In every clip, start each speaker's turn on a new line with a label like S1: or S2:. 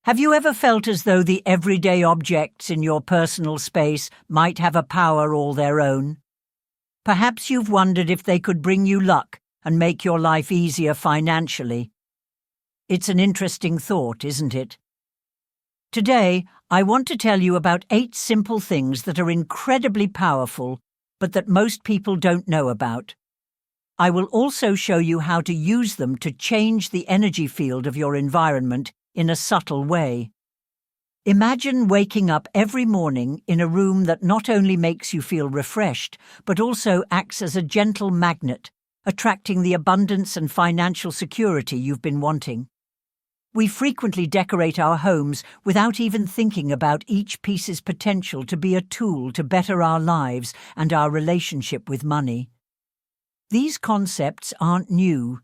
S1: Have you ever felt as though the everyday objects in your personal space might have a power all their own? Perhaps you've wondered if they could bring you luck and make your life easier financially. It's an interesting thought, isn't it? Today, I want to tell you about 8 simple things that are incredibly powerful, but that most people don't know about. I will also show you how to use them to change the energy field of your environment in a subtle way. Imagine waking up every morning in a room that not only makes you feel refreshed, but also acts as a gentle magnet, attracting the abundance and financial security you've been wanting. We frequently decorate our homes without even thinking about each piece's potential to be a tool to better our lives and our relationship with money. These concepts aren't new.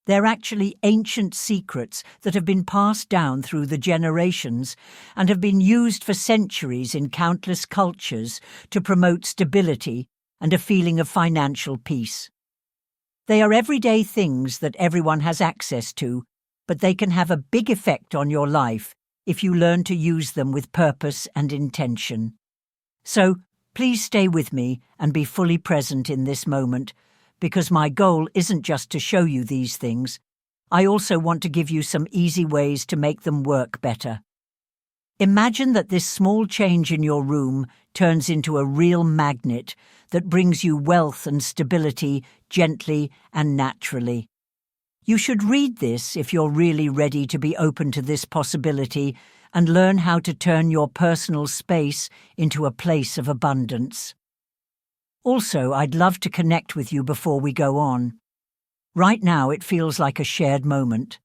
S1: They're actually ancient secrets that have been passed down through the generations and have been used for centuries in countless cultures to promote stability and a feeling of financial peace. They are everyday things that everyone has access to, but they can have a big effect on your life if you learn to use them with purpose and intention. So, please stay with me and be fully present in this moment, because my goal isn't just to show you these things. I also want to give you some easy ways to make them work better. Imagine that this small change in your room turns into a real magnet that brings you wealth and stability gently and naturally. You should read this if you're really ready to be open to this possibility and learn how to turn your personal space into a place of abundance. Also, I'd love to connect with you before we go on. Right now, it feels like a shared moment.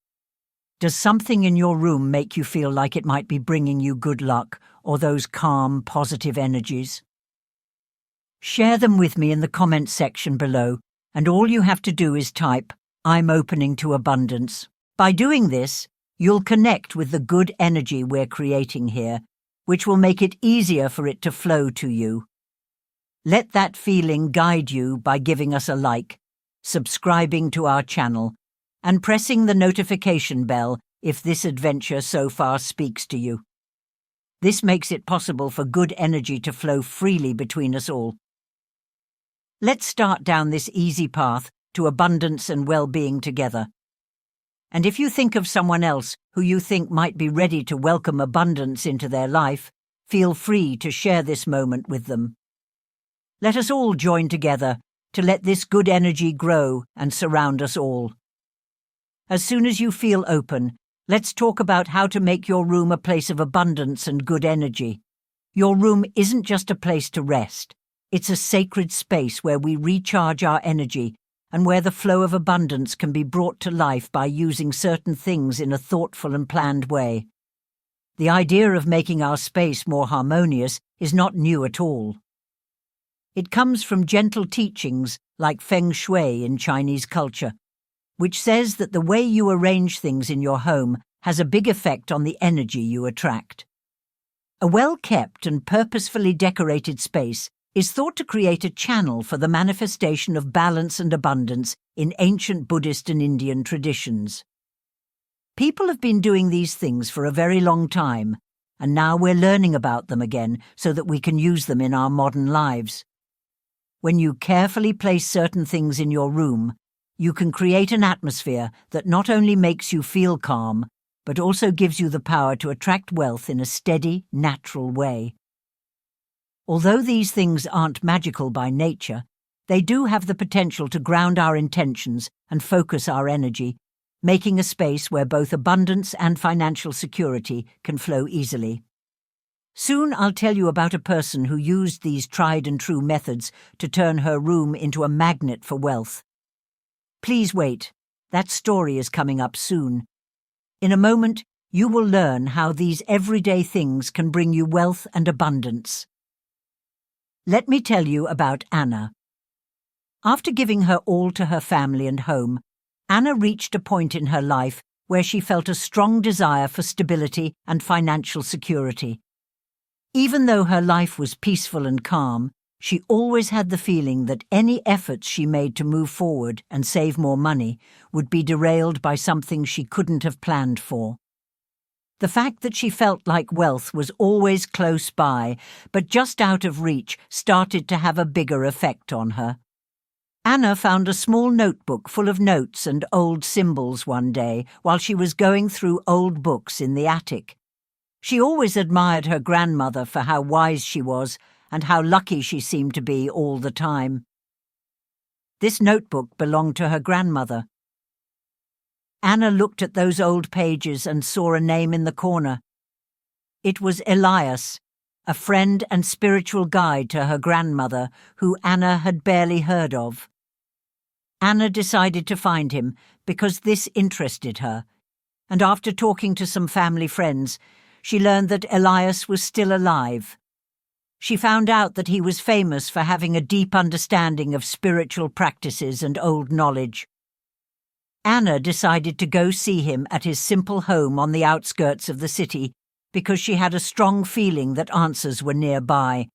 S1: Does something in your room make you feel like it might be bringing you good luck or those calm, positive energies? Share them with me in the comments section below, and all you have to do is type, "I'm opening to abundance." By doing this, you'll connect with the good energy we're creating here, which will make it easier for it to flow to you. Let that feeling guide you by giving us a like, subscribing to our channel, and pressing the notification bell if this adventure so far speaks to you. This makes it possible for good energy to flow freely between us all. Let's start down this easy path to abundance and well-being together. And if you think of someone else who you think might be ready to welcome abundance into their life, feel free to share this moment with them. Let us all join together to let this good energy grow and surround us all. As soon as you feel open, let's talk about how to make your room a place of abundance and good energy. Your room isn't just a place to rest. It's a sacred space where we recharge our energy and where the flow of abundance can be brought to life by using certain things in a thoughtful and planned way. The idea of making our space more harmonious is not new at all. It comes from gentle teachings like Feng Shui in Chinese culture, which says that the way you arrange things in your home has a big effect on the energy you attract. A well-kept and purposefully decorated space is thought to create a channel for the manifestation of balance and abundance in ancient Buddhist and Indian traditions. People have been doing these things for a very long time, and now we're learning about them again so that we can use them in our modern lives. When you carefully place certain things in your room, you can create an atmosphere that not only makes you feel calm, but also gives you the power to attract wealth in a steady, natural way. Although these things aren't magical by nature, they do have the potential to ground our intentions and focus our energy, making a space where both abundance and financial security can flow easily. Soon I'll tell you about a person who used these tried-and-true methods to turn her room into a magnet for wealth. Please wait, that story is coming up soon. In a moment, you will learn how these everyday things can bring you wealth and abundance. Let me tell you about Anna. After giving her all to her family and home, Anna reached a point in her life where she felt a strong desire for stability and financial security. Even though her life was peaceful and calm, she always had the feeling that any efforts she made to move forward and save more money would be derailed by something she couldn't have planned for. The fact that she felt like wealth was always close by, but just out of reach, started to have a bigger effect on her. Anna found a small notebook full of notes and old symbols one day while she was going through old books in the attic. She always admired her grandmother for how wise she was and how lucky she seemed to be all the time. This notebook belonged to her grandmother. Anna looked at those old pages and saw a name in the corner. It was Elias, a friend and spiritual guide to her grandmother, who Anna had barely heard of. Anna decided to find him because this interested her, and after talking to some family friends, she learned that Elias was still alive. She found out that he was famous for having a deep understanding of spiritual practices and old knowledge. Anna decided to go see him at his simple home on the outskirts of the city because she had a strong feeling that answers were nearby.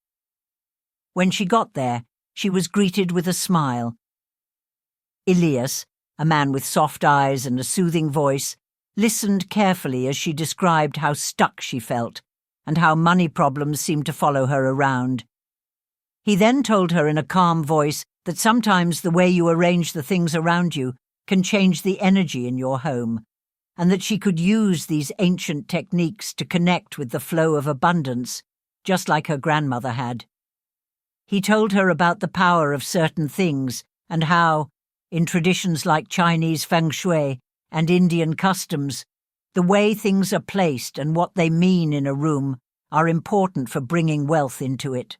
S1: When she got there, she was greeted with a smile. Elias, a man with soft eyes and a soothing voice, listened carefully as she described how stuck she felt and how money problems seemed to follow her around. He then told her in a calm voice that sometimes the way you arrange the things around you can change the energy in your home, and that she could use these ancient techniques to connect with the flow of abundance, just like her grandmother had. He told her about the power of certain things and how, in traditions like Chinese Feng Shui and Indian customs, the way things are placed and what they mean in a room are important for bringing wealth into it.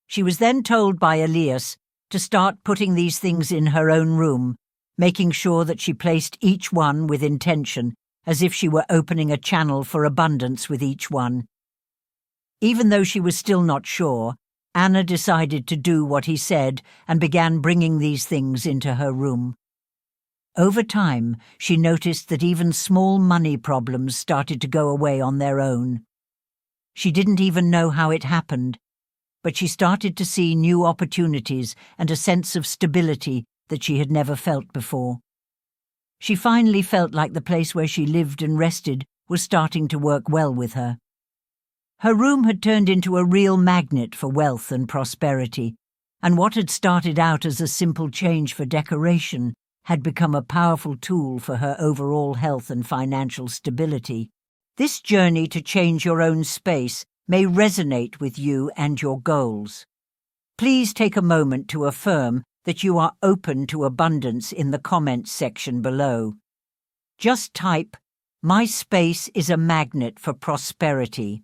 S1: She was then told by Elias to start putting these things in her own room, making sure that she placed each one with intention, as if she were opening a channel for abundance with each one. Even though she was still not sure, Anna decided to do what he said and began bringing these things into her room. Over time, she noticed that even small money problems started to go away on their own. She didn't even know how it happened, but she started to see new opportunities and a sense of stability that she had never felt before. She finally felt like the place where she lived and rested was starting to work well with her. Her room had turned into a real magnet for wealth and prosperity, and what had started out as a simple change for decoration had become a powerful tool for her overall health and financial stability. This journey to change your own space may resonate with you and your goals. Please take a moment to affirm that you are open to abundance in the comments section below. Just type, "My space is a magnet for prosperity."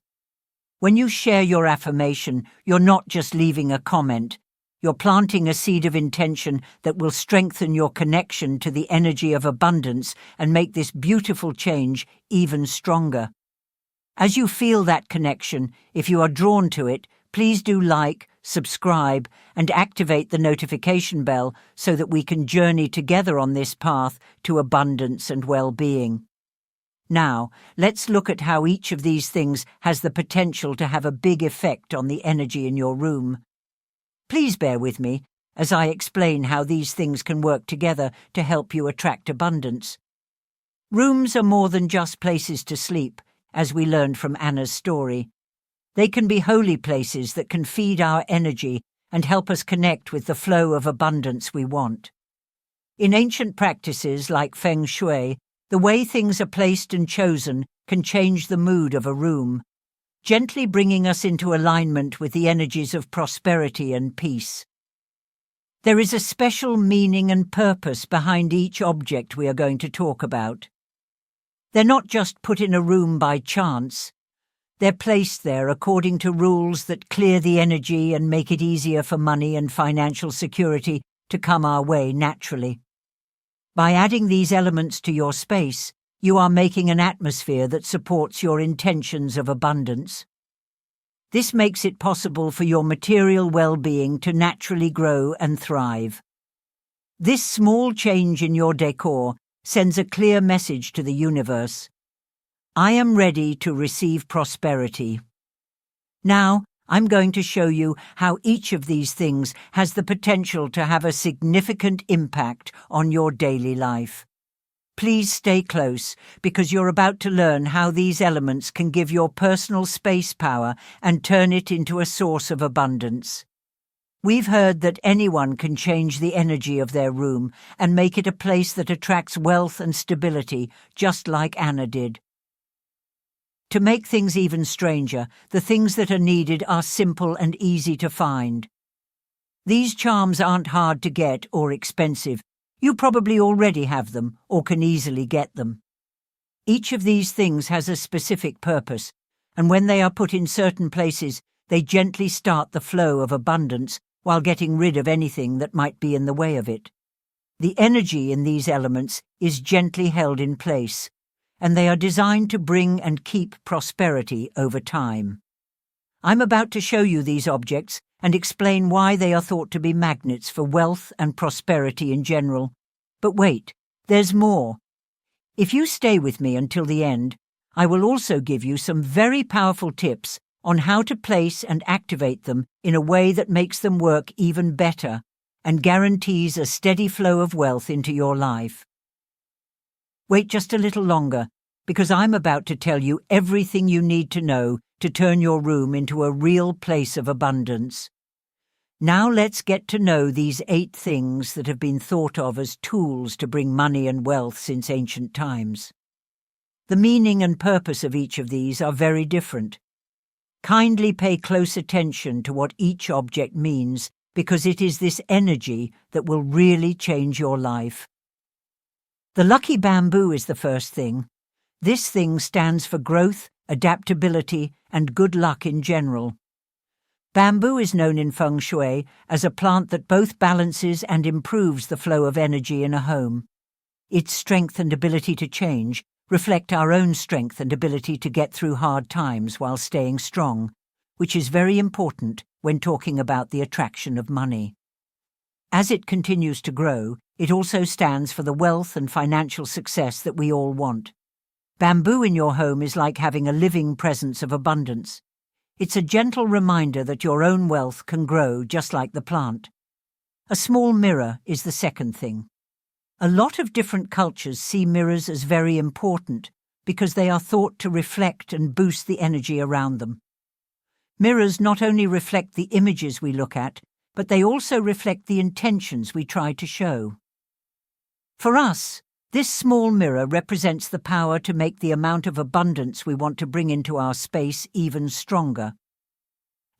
S1: When you share your affirmation, you're not just leaving a comment. You're planting a seed of intention that will strengthen your connection to the energy of abundance and make this beautiful change even stronger. As you feel that connection, if you are drawn to it, please do like, subscribe, and activate the notification bell so that we can journey together on this path to abundance and well-being. Now, let's look at how each of these things has the potential to have a big effect on the energy in your room. Please bear with me as I explain how these things can work together to help you attract abundance. Rooms are more than just places to sleep, as we learned from Anna's story. They can be holy places that can feed our energy and help us connect with the flow of abundance we want. In ancient practices like Feng Shui, the way things are placed and chosen can change the mood of a room, gently bringing us into alignment with the energies of prosperity and peace. There is a special meaning and purpose behind each object we are going to talk about. They're not just put in a room by chance. They're placed there according to rules that clear the energy and make it easier for money and financial security to come our way naturally. By adding these elements to your space, you are making an atmosphere that supports your intentions of abundance. This makes it possible for your material well-being to naturally grow and thrive. This small change in your decor sends a clear message to the universe. I am ready to receive prosperity. Now, I'm going to show you how each of these things has the potential to have a significant impact on your daily life. Please stay close, because you're about to learn how these elements can give your personal space power and turn it into a source of abundance. We've heard that anyone can change the energy of their room and make it a place that attracts wealth and stability, just like Anna did. To make things even stranger, the things that are needed are simple and easy to find. These charms aren't hard to get or expensive. You probably already have them or can easily get them. Each of these things has a specific purpose, and when they are put in certain places, they gently start the flow of abundance while getting rid of anything that might be in the way of it. The energy in these elements is gently held in place, and they are designed to bring and keep prosperity over time. I'm about to show you these objects and explain why they are thought to be magnets for wealth and prosperity in general. But wait, there's more. If you stay with me until the end, I will also give you some very powerful tips on how to place and activate them in a way that makes them work even better and guarantees a steady flow of wealth into your life. Wait just a little longer, because I'm about to tell you everything you need to know to turn your room into a real place of abundance. Now let's get to know these 8 things that have been thought of as tools to bring money and wealth since ancient times. The meaning and purpose of each of these are very different. Kindly pay close attention to what each object means, because it is this energy that will really change your life. The lucky bamboo is the first thing. This thing stands for growth, adaptability, and good luck in general. Bamboo is known in Feng Shui as a plant that both balances and improves the flow of energy in a home. Its strength and ability to change reflect our own strength and ability to get through hard times while staying strong, which is very important when talking about the attraction of money. As it continues to grow, it also stands for the wealth and financial success that we all want. Bamboo in your home is like having a living presence of abundance. It's a gentle reminder that your own wealth can grow just like the plant. A small mirror is the second thing. A lot of different cultures see mirrors as very important because they are thought to reflect and boost the energy around them. Mirrors not only reflect the images we look at, but they also reflect the intentions we try to show. For us, this small mirror represents the power to make the amount of abundance we want to bring into our space even stronger.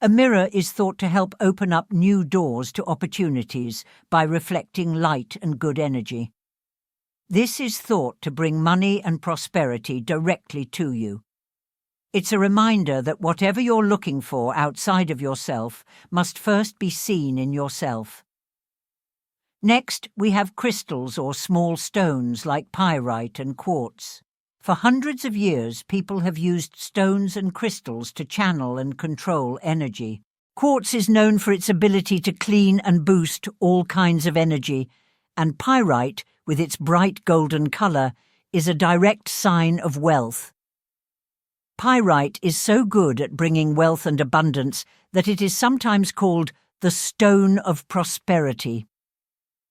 S1: A mirror is thought to help open up new doors to opportunities by reflecting light and good energy. This is thought to bring money and prosperity directly to you. It's a reminder that whatever you're looking for outside of yourself must first be seen in yourself. Next, we have crystals or small stones like pyrite and quartz. For hundreds of years, people have used stones and crystals to channel and control energy. Quartz is known for its ability to clean and boost all kinds of energy, and pyrite, with its bright golden color, is a direct sign of wealth. Pyrite is so good at bringing wealth and abundance that it is sometimes called the stone of prosperity.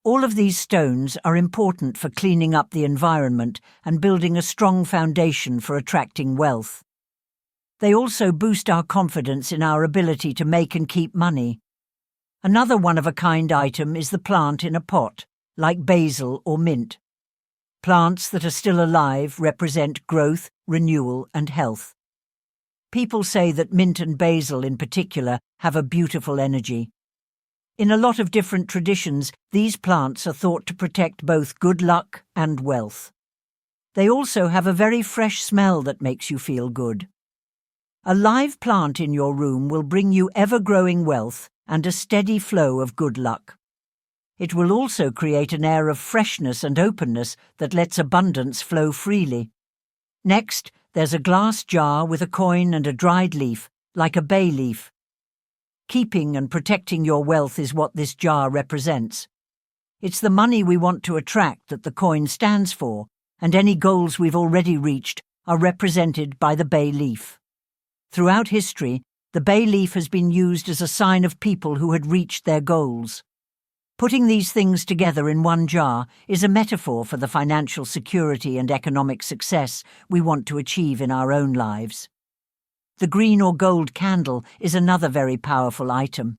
S1: All of these stones are important for cleaning up the environment and building a strong foundation for attracting wealth. They also boost our confidence in our ability to make and keep money. Another one-of-a-kind item is the plant in a pot, like basil or mint. Plants that are still alive represent growth, renewal, and health. People say that mint and basil in particular have a beautiful energy. In a lot of different traditions, these plants are thought to protect both good luck and wealth. They also have a very fresh smell that makes you feel good. A live plant in your room will bring you ever-growing wealth and a steady flow of good luck. It will also create an air of freshness and openness that lets abundance flow freely. Next, there's a glass jar with a coin and a dried leaf, like a bay leaf. Keeping and protecting your wealth is what this jar represents. It's the money we want to attract that the coin stands for, and any goals we've already reached are represented by the bay leaf. Throughout history, the bay leaf has been used as a sign of people who had reached their goals. Putting these things together in one jar is a metaphor for the financial security and economic success we want to achieve in our own lives. The green or gold candle is another very powerful item.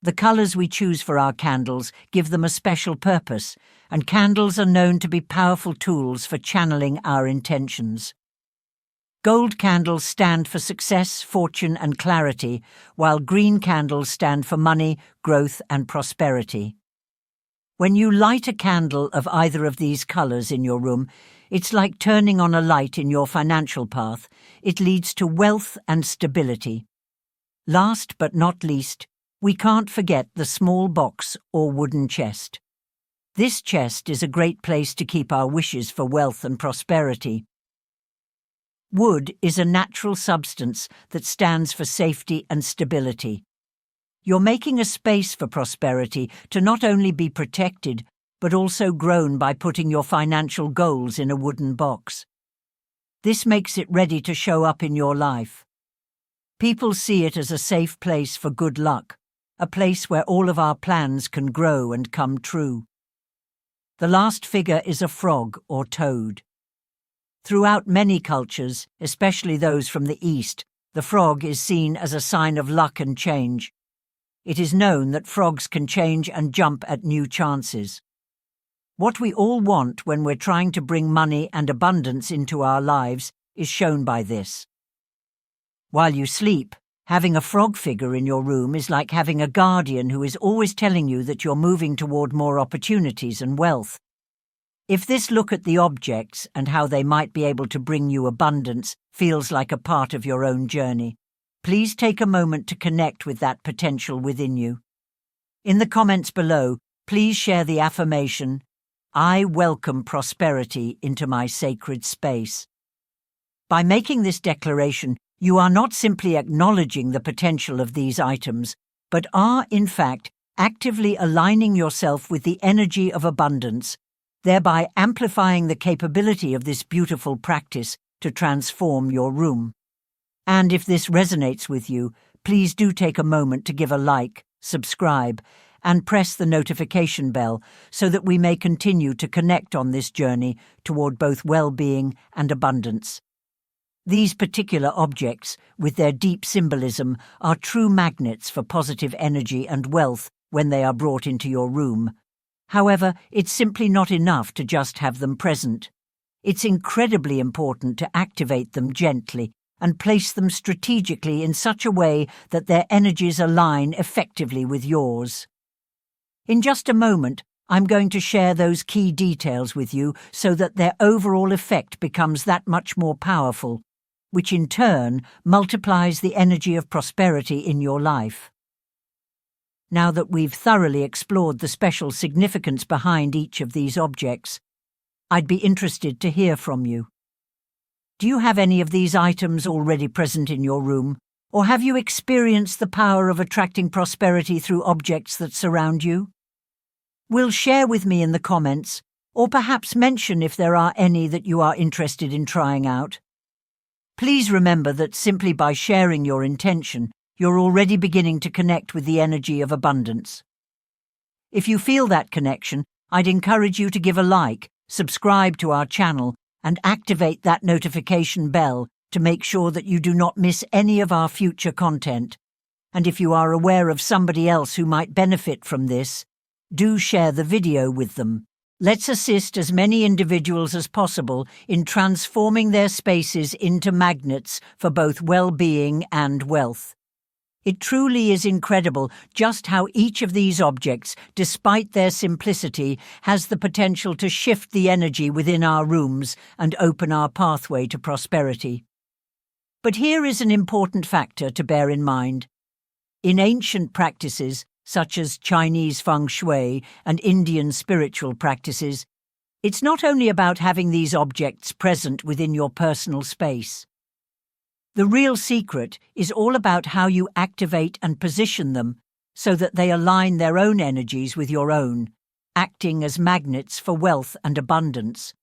S1: The colors we choose for our candles give them a special purpose, and candles are known to be powerful tools for channeling our intentions. Gold candles stand for success, fortune, and clarity, while green candles stand for money, growth, and prosperity. When you light a candle of either of these colors in your room, it's like turning on a light in your financial path. It leads to wealth and stability. Last but not least, we can't forget the small box or wooden chest. This chest is a great place to keep our wishes for wealth and prosperity. Wood is a natural substance that stands for safety and stability. You're making a space for prosperity to not only be protected, but also grown by putting your financial goals in a wooden box. This makes it ready to show up in your life. People see it as a safe place for good luck, a place where all of our plans can grow and come true. The last figure is a frog or toad. Throughout many cultures, especially those from the East, the frog is seen as a sign of luck and change. It is known that frogs can change and jump at new chances. What we all want when we're trying to bring money and abundance into our lives is shown by this. While you sleep, having a frog figure in your room is like having a guardian who is always telling you that you're moving toward more opportunities and wealth. If this look at the objects and how they might be able to bring you abundance feels like a part of your own journey, please take a moment to connect with that potential within you. In the comments below, please share the affirmation, "I welcome prosperity into my sacred space." By making this declaration, you are not simply acknowledging the potential of these items, but are, in fact, actively aligning yourself with the energy of abundance, thereby amplifying the capability of this beautiful practice to transform your room. And if this resonates with you, please do take a moment to give a like, subscribe, and press the notification bell so that we may continue to connect on this journey toward both well-being and abundance. These particular objects, with their deep symbolism, are true magnets for positive energy and wealth when they are brought into your room. However, it's simply not enough to just have them present. It's incredibly important to activate them gently and place them strategically in such a way that their energies align effectively with yours. In just a moment, I'm going to share those key details with you so that their overall effect becomes that much more powerful, which in turn multiplies the energy of prosperity in your life. Now that we've thoroughly explored the special significance behind each of these objects, I'd be interested to hear from you. Do you have any of these items already present in your room, or have you experienced the power of attracting prosperity through objects that surround you? Will share with me in the comments, or perhaps mention if there are any that you are interested in trying out. Please remember that simply by sharing your intention, you're already beginning to connect with the energy of abundance. If you feel that connection, I'd encourage you to give a like, subscribe to our channel, and activate that notification bell to make sure that you do not miss any of our future content. And if you are aware of somebody else who might benefit from this, do share the video with them. Let's assist as many individuals as possible in transforming their spaces into magnets for both well-being and wealth. It truly is incredible just how each of these objects, despite their simplicity, has the potential to shift the energy within our rooms and open our pathway to prosperity. But here is an important factor to bear in mind. In ancient practices, such as Chinese Feng Shui and Indian spiritual practices, it's not only about having these objects present within your personal space. The real secret is all about how you activate and position them so that they align their own energies with your own, acting as magnets for wealth and abundance.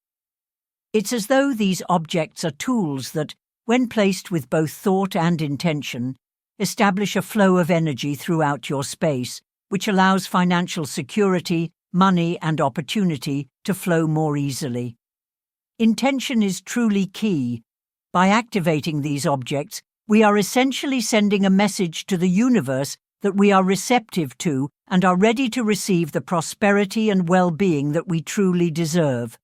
S1: It's as though these objects are tools that, when placed with both thought and intention, establish a flow of energy throughout your space, which allows financial security, money, and opportunity to flow more easily. Intention is truly key. By activating these objects, we are essentially sending a message to the universe that we are receptive to and are ready to receive the prosperity and well-being that we truly deserve.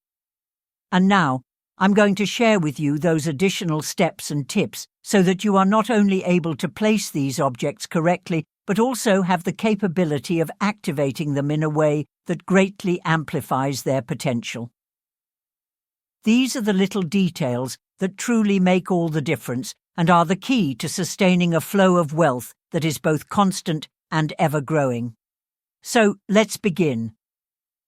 S1: And now, I'm going to share with you those additional steps and tips so that you are not only able to place these objects correctly, but also have the capability of activating them in a way that greatly amplifies their potential. These are the little details that truly make all the difference and are the key to sustaining a flow of wealth that is both constant and ever-growing. So, let's begin.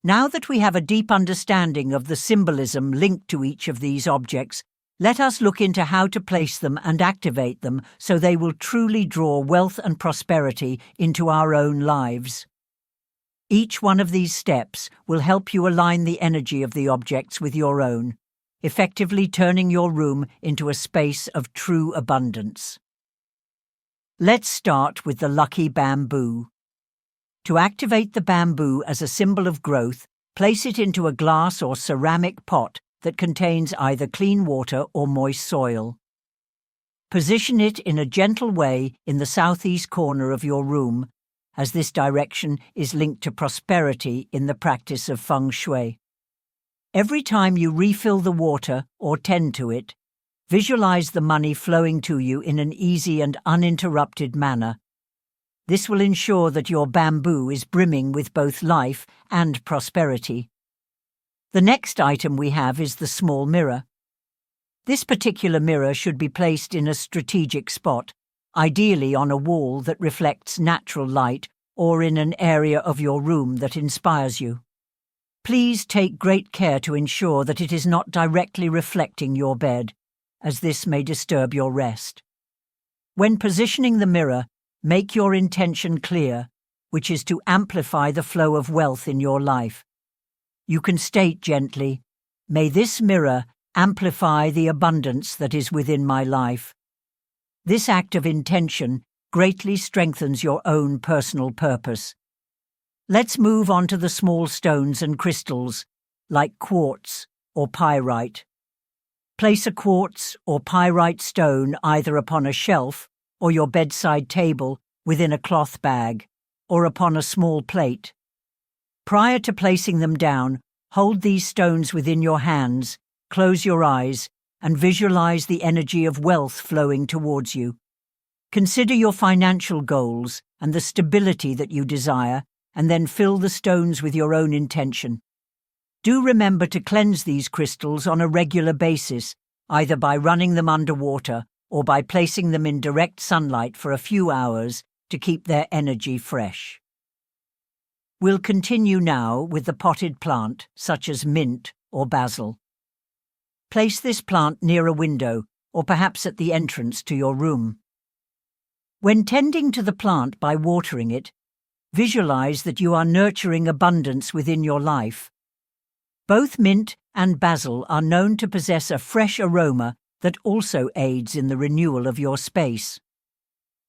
S1: Now that we have a deep understanding of the symbolism linked to each of these objects, let us look into how to place them and activate them so they will truly draw wealth and prosperity into our own lives. Each one of these steps will help you align the energy of the objects with your own, effectively turning your room into a space of true abundance. Let's start with the lucky bamboo. To activate the bamboo as a symbol of growth, place it into a glass or ceramic pot that contains either clean water or moist soil. Position it in a gentle way in the southeast corner of your room, as this direction is linked to prosperity in the practice of Feng Shui. Every time you refill the water or tend to it, visualize the money flowing to you in an easy and uninterrupted manner. This will ensure that your bamboo is brimming with both life and prosperity. The next item we have is the small mirror. This particular mirror should be placed in a strategic spot, ideally on a wall that reflects natural light or in an area of your room that inspires you. Please take great care to ensure that it is not directly reflecting your bed, as this may disturb your rest. When positioning the mirror, make your intention clear, which is to amplify the flow of wealth in your life. You can state gently, "May this mirror amplify the abundance that is within my life." This act of intention greatly strengthens your own personal purpose. Let's move on to the small stones and crystals, like quartz or pyrite. Place a quartz or pyrite stone either upon a shelf or your bedside table within a cloth bag, or upon a small plate. Prior to placing them down, hold these stones within your hands, close your eyes, and visualize the energy of wealth flowing towards you. Consider your financial goals and the stability that you desire, and then fill the stones with your own intention. Do remember to cleanse these crystals on a regular basis, either by running them under water or by placing them in direct sunlight for a few hours to keep their energy fresh. We'll continue now with the potted plant, such as mint or basil. Place this plant near a window or perhaps at the entrance to your room. When tending to the plant by watering it, visualize that you are nurturing abundance within your life. Both mint and basil are known to possess a fresh aroma that also aids in the renewal of your space.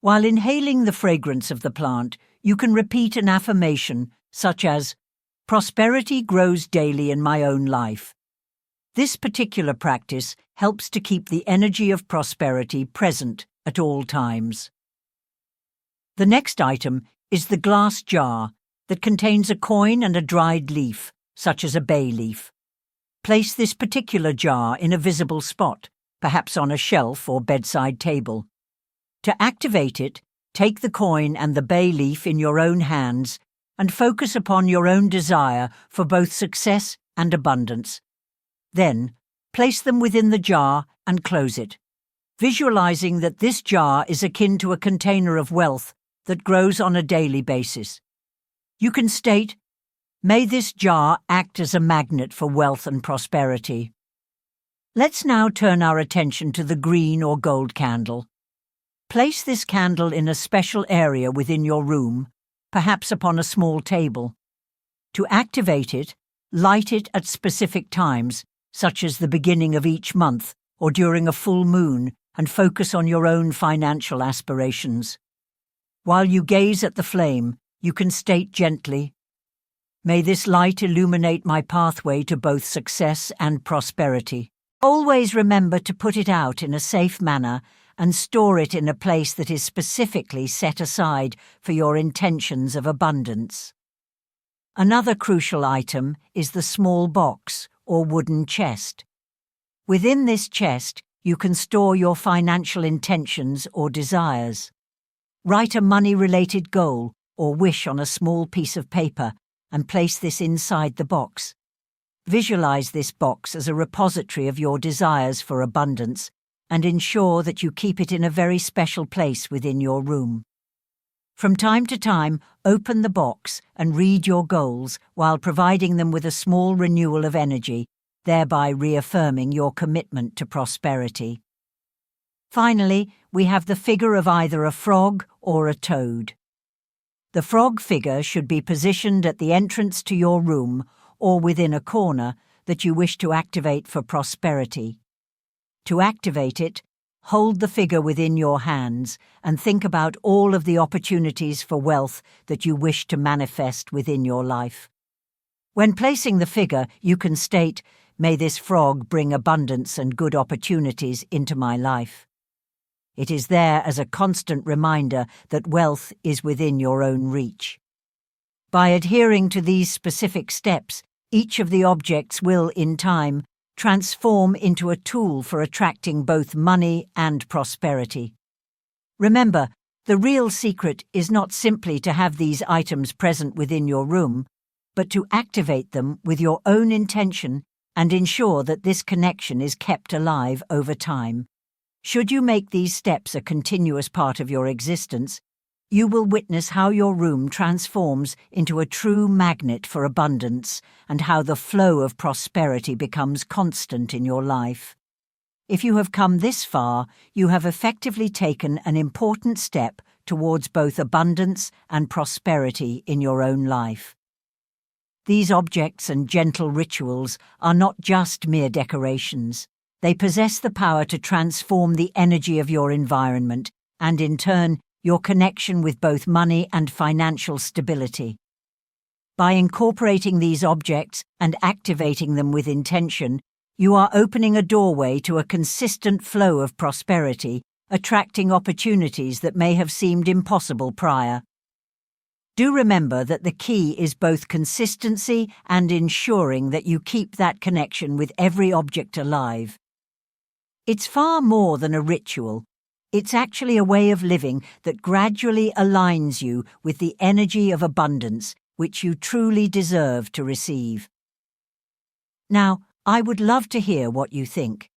S1: While inhaling the fragrance of the plant, you can repeat an affirmation such as, "Prosperity grows daily in my own life." This particular practice helps to keep the energy of prosperity present at all times. The next item is the glass jar that contains a coin and a dried leaf, such as a bay leaf. Place this particular jar in a visible spot, perhaps on a shelf or bedside table. To activate it, take the coin and the bay leaf in your own hands and focus upon your own desire for both success and abundance. Then, place them within the jar and close it, visualizing that this jar is akin to a container of wealth that grows on a daily basis. You can state, "May this jar act as a magnet for wealth and prosperity." Let's now turn our attention to the green or gold candle. Place this candle in a special area within your room, perhaps upon a small table. To activate it, light it at specific times, such as the beginning of each month or during a full moon, and focus on your own financial aspirations. While you gaze at the flame, You can state gently, "May this light illuminate my pathway to both success and prosperity." Always remember to put it out in a safe manner and store it in a place that is specifically set aside for your intentions of abundance. Another crucial item is the small box or wooden chest. Within this chest, you can store your financial intentions or desires. Write a money-related goal or wish on a small piece of paper and place this inside the box. Visualize this box as a repository of your desires for abundance and ensure that you keep it in a very special place within your room. From time to time, open the box and read your goals while providing them with a small renewal of energy, thereby reaffirming your commitment to prosperity. Finally, we have the figure of either a frog or a toad. The frog figure should be positioned at the entrance to your room or within a corner that you wish to activate for prosperity. To activate it, hold the figure within your hands and think about all of the opportunities for wealth that you wish to manifest within your life. When placing the figure, you can state, "May this frog bring abundance and good opportunities into my life." It is there as a constant reminder that wealth is within your own reach. By adhering to these specific steps, each of the objects will, in time, transform into a tool for attracting both money and prosperity. Remember, the real secret is not simply to have these items present within your room, but to activate them with your own intention and ensure that this connection is kept alive over time. Should you make these steps a continuous part of your existence, you will witness how your room transforms into a true magnet for abundance and how the flow of prosperity becomes constant in your life. If you have come this far, you have effectively taken an important step towards both abundance and prosperity in your own life. These objects and gentle rituals are not just mere decorations. They possess the power to transform the energy of your environment and, in turn, your connection with both money and financial stability. By incorporating these objects and activating them with intention, you are opening a doorway to a consistent flow of prosperity, attracting opportunities that may have seemed impossible prior. Do remember that the key is both consistency and ensuring that you keep that connection with every object alive. It's far more than a ritual. It's actually a way of living that gradually aligns you with the energy of abundance which you truly deserve to receive. Now, I would love to hear what you think.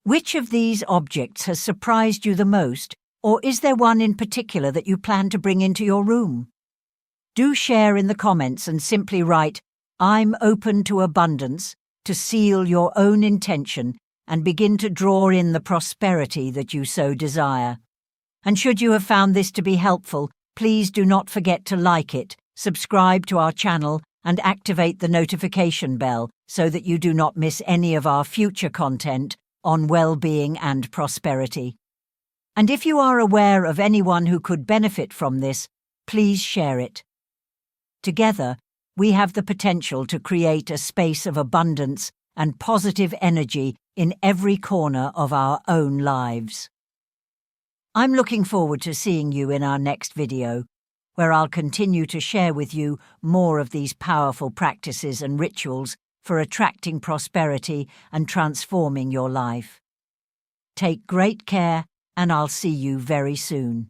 S1: Which of these objects has surprised you the most, or is there one in particular that you plan to bring into your room? Do share in the comments and simply write, "I'm open to abundance," to seal your own intention and begin to draw in the prosperity that you so desire. And should you have found this to be helpful, please do not forget to like it, subscribe to our channel, and activate the notification bell so that you do not miss any of our future content on well-being and prosperity. And if you are aware of anyone who could benefit from this, please share it. Together, we have the potential to create a space of abundance and positive energy in every corner of our own lives. I'm looking forward to seeing you in our next video, where I'll continue to share with you more of these powerful practices and rituals for attracting prosperity and transforming your life. Take great care, and I'll see you very soon.